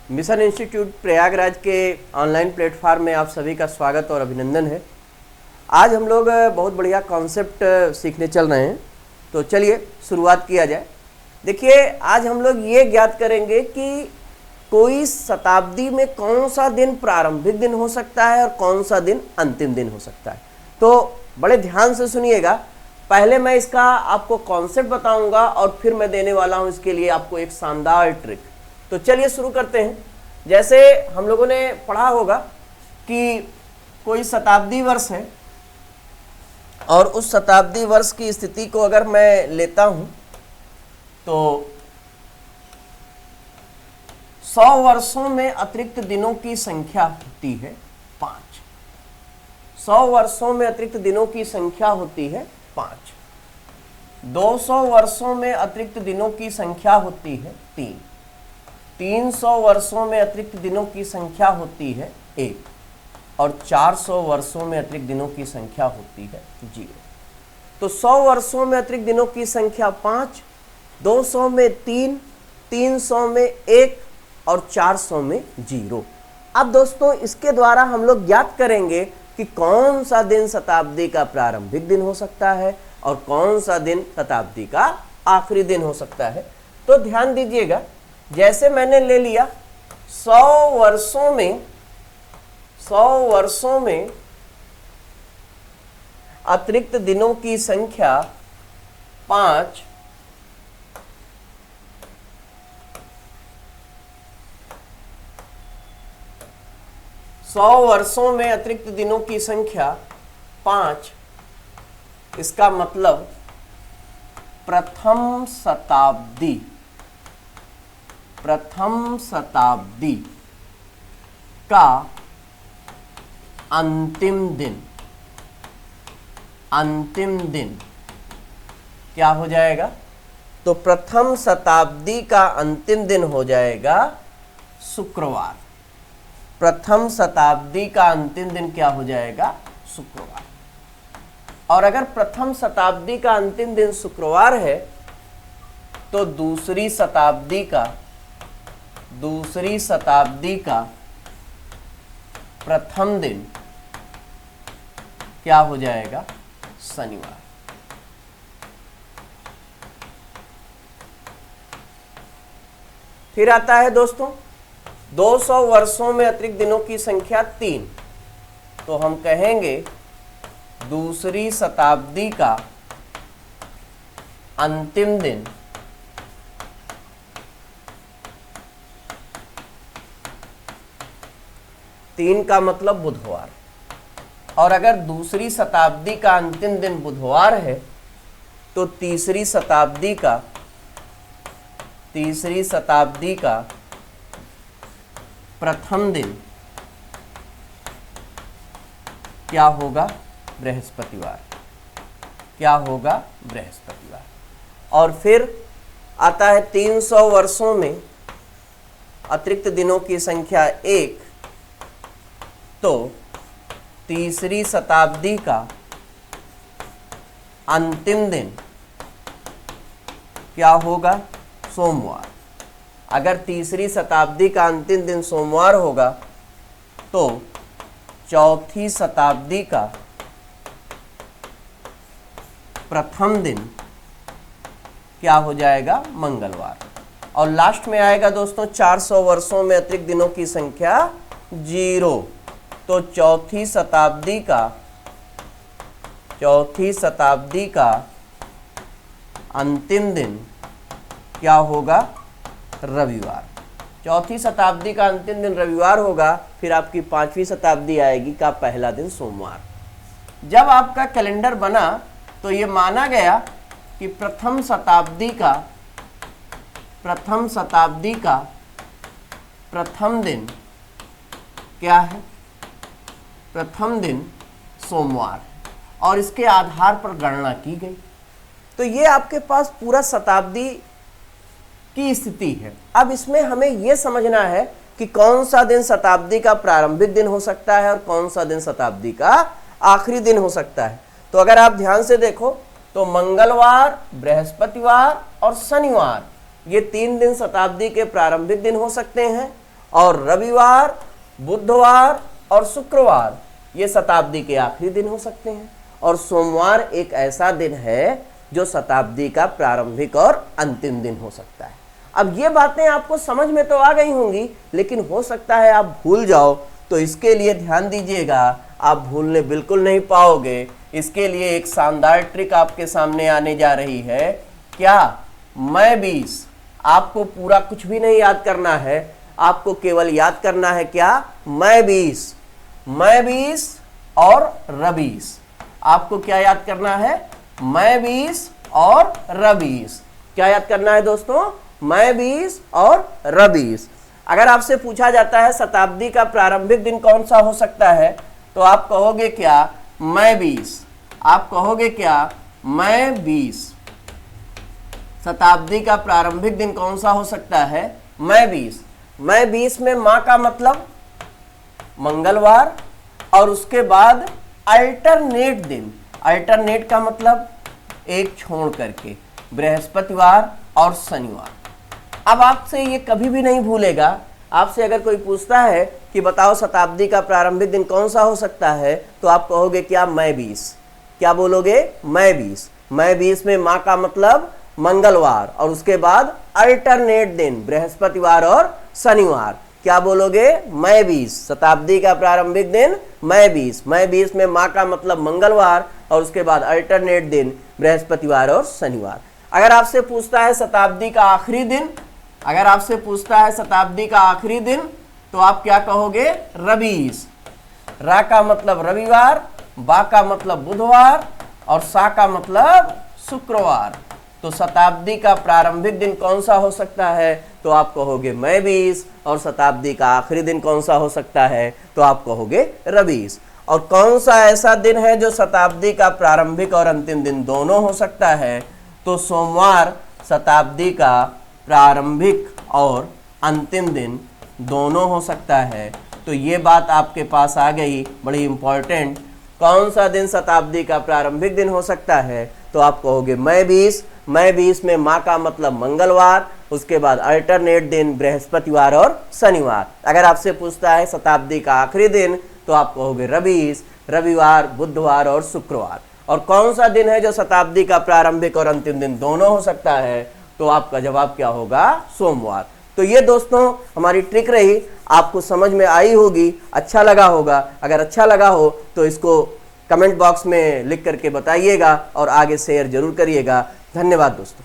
Mission institute Prayagraj के online platform में आप सभी का स्वागत और अभिनंदन है। आज हम लोग बहुत बढ़िया कॉन्सेप्ट सीखने चल रहे हैं, तो चलिए शुरुआत किया जाए। देखिए, आज हम लोग ये ज्ञात करेंगे कि कोई शताब्दी में कौन सा दिन प्रारंभिक दिन हो सकता है और कौन सा दिन अंतिम दिन हो सकता है। तो बड़े ध्यान से सुनिएगा। पहले मैं इसका आपको कॉन्सेप्ट बताऊंगा और फिर मैं देने वाला हूं इसके लिए आपको एक शानदार ट्रिक। तो चलिए शुरू करते हैं। जैसे हम लोगों ने पढ़ा होगा कि कोई शताब्दी वर्ष है और उस शताब्दी वर्ष की स्थिति को अगर मैं लेता हूं तो 100 वर्षों में अतिरिक्त दिनों की संख्या होती है 5। 100 वर्षों में अतिरिक्त दिनों की संख्या होती है 5। 200 वर्षों में अतिरिक्त दिनों की संख्या होती है 3। 300 वर्षों में अतिरिक्त दिनों की संख्या होती है 1 और 400 वर्षों में अतिरिक्त दिनों की संख्या होती है 0। तो 100 वर्षों में अतिरिक्त दिनों की संख्या 5, 200 में 3, 300 में 1 और 400 में 0। अब दोस्तों, इसके द्वारा हम लोग ज्ञात करेंगे कि कौन सा दिन शताब्दी का प्रारंभिक दिन हो सकता है और कौन सा दिन शताब्दी का आखिरी दिन हो सकता है। तो ध्यान दीजिएगा, जैसे मैंने ले लिया 100 वर्षों में अतिरिक्त दिनों की संख्या 5, वर्षों में अतिरिक्त दिनों की संख्या 5, इसका मतलब प्रथम शताब्दी का अंतिम दिन क्या हो जाएगा? तो प्रथम शताब्दी का अंतिम दिन हो जाएगा शुक्रवार। प्रथम शताब्दी का अंतिम दिन क्या हो जाएगा? शुक्रवार। और अगर प्रथम शताब्दी का अंतिम दिन शुक्रवार है तो दूसरी शताब्दी का प्रथम दिन क्या हो जाएगा? शनिवार। फिर आता है दोस्तों 200 वर्षों में अतिरिक्त दिनों की संख्या 3। तो हम कहेंगे दूसरी शताब्दी का अंतिम दिन तीन का मतलब बुधवार। और अगर दूसरी शताब्दी का अंतिम दिन बुधवार है तो तीसरी शताब्दी का प्रथम दिन क्या होगा? बृहस्पतिवार। क्या होगा? बृहस्पतिवार। और फिर आता है 300 वर्षों में अतिरिक्त दिनों की संख्या 1। तो तीसरी शताब्दी का अंतिम दिन क्या होगा? सोमवार। अगर तीसरी शताब्दी का अंतिम दिन सोमवार होगा तो चौथी शताब्दी का प्रथम दिन क्या हो जाएगा? मंगलवार। और लास्ट में आएगा दोस्तों 400 वर्षों में अतिरिक्त दिनों की संख्या 0। तो चौथी शताब्दी का अंतिम दिन क्या होगा? रविवार। चौथी शताब्दी का अंतिम दिन रविवार होगा। फिर आपकी 5वीं शताब्दी आएगी का पहला दिन सोमवार। जब आपका कैलेंडर बना तो ये माना गया कि प्रथम शताब्दी का प्रथम दिन क्या है? प्रथम दिन सोमवार। और इसके आधार पर गणना की गई। तो ये आपके पास पूरा शताब्दी की स्थिति है। अब इसमें हमें यह समझना है कि कौन सा दिन शताब्दी का प्रारंभिक दिन हो सकता है और कौन सा दिन शताब्दी का आखिरी दिन हो सकता है। तो अगर आप ध्यान से देखो तो मंगलवार, बृहस्पतिवार और शनिवार ये 3 दिन शताब्दी के प्रारंभिक दिन हो सकते हैं और रविवार, बुधवार और शुक्रवार ये शताब्दी के आखिरी दिन हो सकते हैं, और सोमवार एक ऐसा दिन है जो शताब्दी का प्रारंभिक और अंतिम दिन हो सकता है। अब ये बातें आपको समझ में तो आ गई होंगी, लेकिन हो सकता है आप भूल जाओ, तो इसके लिए ध्यान दीजिएगा, आप भूलने बिल्कुल नहीं पाओगे। इसके लिए एक शानदार ट्रिक आपके सामने आने जा रही है। क्या? मैं 20। आपको पूरा कुछ भी नहीं याद करना है, आपको केवल याद करना है क्या? मैं 20 और रबीस। आपको क्या याद करना है? मैं 20 और रबीस। क्या याद करना है दोस्तों? मैं 20 और रबीस। अगर आपसे पूछा जाता है शताब्दी का प्रारंभिक दिन कौन सा हो सकता है, तो आप कहोगे क्या? मैं 20। आप कहोगे क्या? मैं 20। शताब्दी का प्रारंभिक दिन कौन सा हो सकता है? मैं 20। मैं 20 में मां का मतलब मंगलवार, और उसके बाद अल्टरनेट दिन। अल्टरनेट का मतलब एक छोड़ करके, बृहस्पतिवार और शनिवार। अब आपसे ये कभी भी नहीं भूलेगा। आपसे अगर कोई पूछता है कि बताओ शताब्दी का प्रारंभिक दिन कौन सा हो सकता है, तो आप कहोगे क्या? मैं 20। क्या बोलोगे? मैं 20। मैं 20 में मां का मतलब मंगलवार, और उसके बाद अल्टरनेट दिन बृहस्पतिवार और शनिवार। क्या बोलोगे? मैं 20। शताब्दी का प्रारंभिक दिन मैं 20। मैं 20 में मां का मतलब मंगलवार, और उसके बाद अल्टरनेट दिन बृहस्पतिवार और शनिवार। अगर आपसे पूछता है शताब्दी का आखिरी दिन, अगर आपसे पूछता है शताब्दी का आखिरी दिन, तो आप क्या कहोगे? रबीस। रा का मतलब रविवार, बा का मतलब बुधवार, और सा का मतलब शुक्रवार। तो शताब्दी का प्रारंभिक दिन कौन सा हो सकता है? तो आप कहोगे मैं 20। और शताब्दी का आखिरी दिन कौन सा हो सकता है? तो आप कहोगे रबीस। और कौन सा ऐसा दिन है जो शताब्दी का प्रारंभिक और अंतिम दिन दोनों हो सकता है? तो सोमवार शताब्दी का प्रारंभिक और अंतिम दिन दोनों हो सकता है। तो ये बात आपके पास आ गई, बड़ी इंपॉर्टेंट। कौन सा दिन शताब्दी का प्रारंभिक दिन हो सकता है? तो आप कहोगे मैं 20। मैं 20 में मां का मतलब मंगलवार, उसके बाद अल्टरनेट दिन बृहस्पतिवार और शनिवार। अगर आपसे पूछता है शताब्दी का आखिरी दिन, तो आप कहोगे रबीस, रविवार, बुधवार और शुक्रवार। और कौन सा दिन है जो शताब्दी का प्रारंभिक और अंतिम दिन दोनों हो सकता है? तो आपका जवाब क्या होगा? सोमवार। तो ये दोस्तों हमारी ट्रिक रही, आपको समझ में आई होगी, अच्छा लगा होगा। अगर अच्छा लगा हो तो इसको कमेंट बॉक्स में लिख करके बताइएगा और आगे शेयर जरूर करिएगा। धन्यवाद दोस्तों।